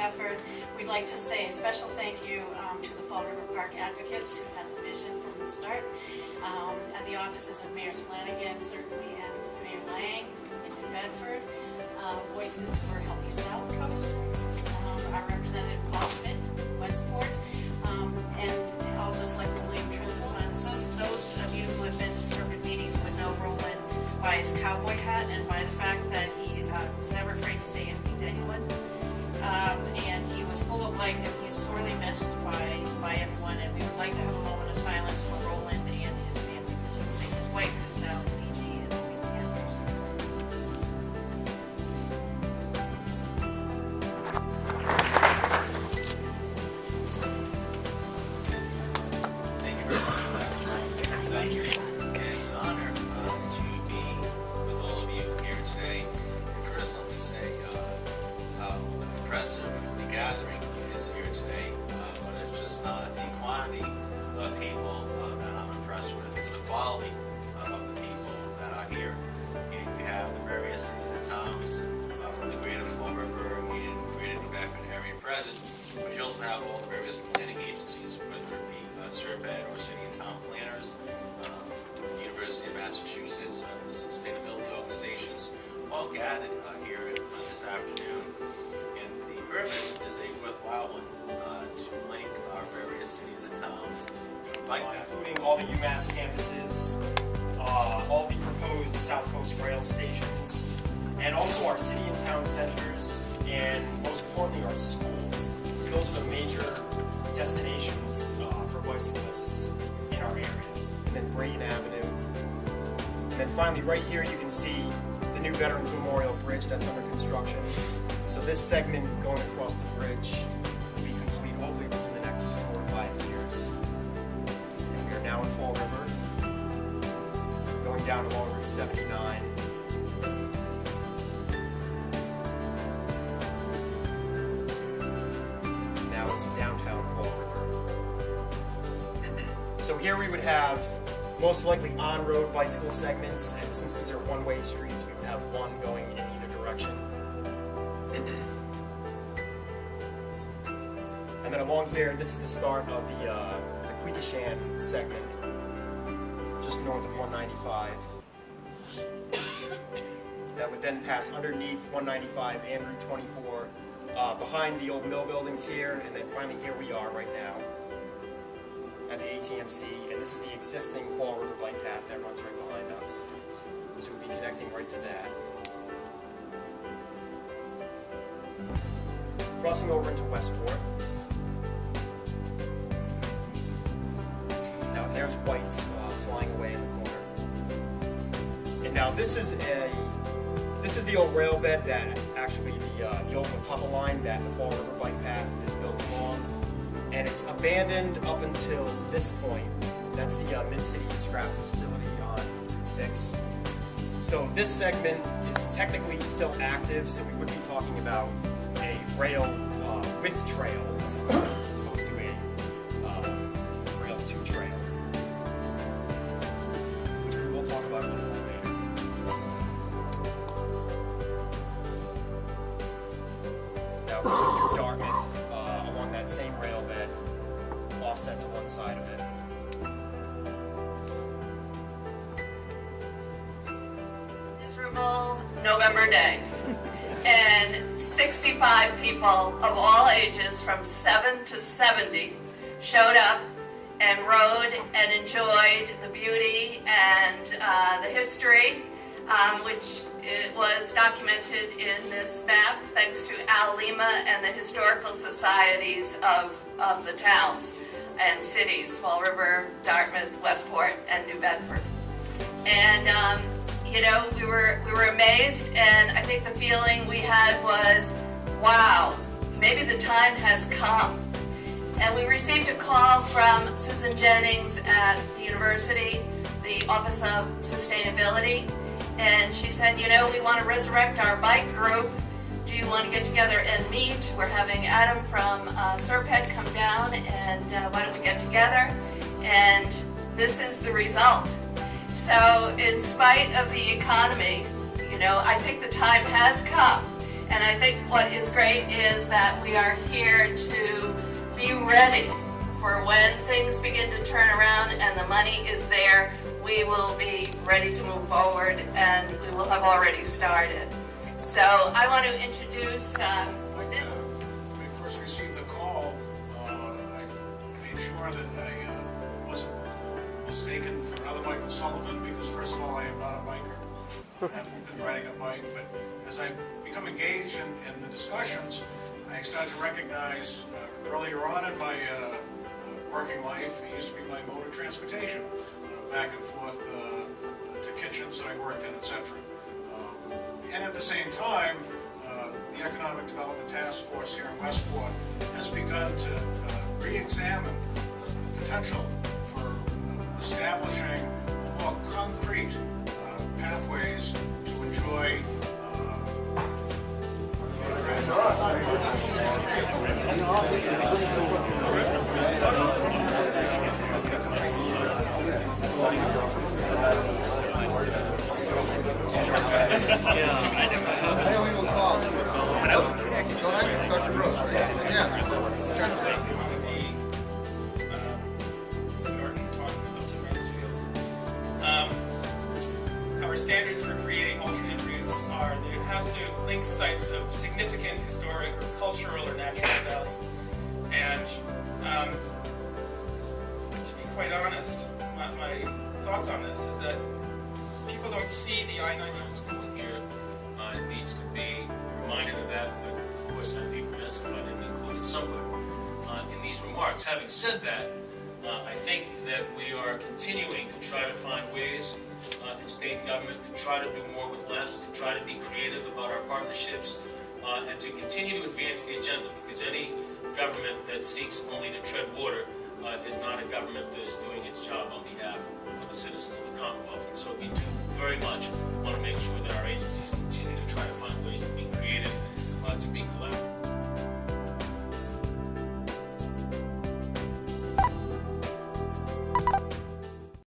effort. We'd like to say a special thank you to the Fall River Park advocates who had the vision from the start, at the offices of Mayors Flanagan, certainly, and Mayor Lang in New Bedford, Voices for Healthy South Coast, our representative Paul Schmidt, Westport, and also Selectman William Trimble. Those of you who have been to Serpent meetings would know Roland by his cowboy hat and by the fact that he was never afraid to say anything to anyone. And he was full of life, and he's sorely missed by everyone. And we would like to have a moment of silence for Roland and his family, particularly his wife, who's now in Fiji and with the Panthers. Thank you very much for that. Thank you. It's an honor to be with all of you here today. And first, let me say how impressive the gathering is here today. But it's just not the quantity of people that I'm impressed with. It's the quality of the people that are here. We have the various cities and towns from the greater Fall River and greater New Bedford area present. But you also have all the various planning agencies, whether it be Serpent or city and town planners, University of Massachusetts, the sustainability organizations, all gathered here this afternoon. And the purpose is a worthwhile one, to link our various cities and towns through bike path. Including all the UMass campuses, all the proposed South Coast rail stations, and also our city and town centers, and most importantly our schools. So those are the major destinations for bicyclists in our area. And then Brayton Avenue. And then finally right here you can see the new Veterans Memorial Bridge that's under construction. So this segment going across the bridge will be complete hopefully within the next 4 to 5 years. And we are now in Fall River, going down along Route 79. Now into downtown Fall River. So here we would have most likely on-road bicycle segments, and since these are one-way streets, we would have one going in either direction. And then along here, this is the start of the Quequechan segment, just north of 195. That would then pass underneath 195 and Route 24, behind the old mill buildings here, and then finally here we are right now at the ATMC, and this is the existing Fall River bike path that runs right behind us. So we'll be connecting right to that. Crossing over into Westport. Now there's White's flying away in the corner. And now this is the old rail bed that actually the old Watuppa line that the Fall River bike path is built along. And it's abandoned up until this point. That's the Mid-City Scrap Facility on Route 6. So this segment is technically still active, so we would be talking about a rail with trail as opposed to a rail to trail, which we will talk about a little more later. Now we're through Dartmouth along that same rail bed, offset to one side of it. Miserable November day, and 65 people of all ages from 7 to 70 showed up and rode and enjoyed the beauty and the history, which it was documented in this map thanks to Al Lima and the historical societies of the towns and cities, Fall River, Dartmouth, Westport, and New Bedford. And you know, we were amazed, and I think the feeling we had was, wow, maybe the time has come. And we received a call from Susan Jennings at the university, the Office of Sustainability, and she said, you know, we want to resurrect our bike group. Do you want to get together and meet? We're having Adam from Serpent come down, and why don't we get together? And this is the result. So in spite of the economy, you know, I think the time has come And I think what is great is that we are here to be ready for when things begin to turn around and the money is there. We will be ready to move forward, and we will have already started. So I want to introduce this. When I first received the call, I made sure that I wasn't mistaken for another Michael Sullivan, because first of all, I am not a biker. I haven't been riding a bike, but as I become engaged in the discussions, I started to recognize earlier on in my working life, it used to be my mode of transportation, back and forth to kitchens that I worked in, etc. And at the same time, the Economic Development Task Force here in Westport has begun to re-examine the potential for establishing more concrete pathways to enjoy Our standards for creating alternate routes are that it has to link sites of significant historic or cultural or natural value. And to be quite honest, my thoughts on this is that people don't see the I-90 going here. It needs to be reminded of that, but of course I'd be remiss if I didn't include it somewhere in these remarks. Having said that, I think that we are continuing to try to find ways in state government to try to do more with less, to try to be creative about our partnerships, and to continue to advance the agenda, because any government that seeks only to tread water is not a government that is doing its job on behalf of the citizens of the Commonwealth. And so we do very much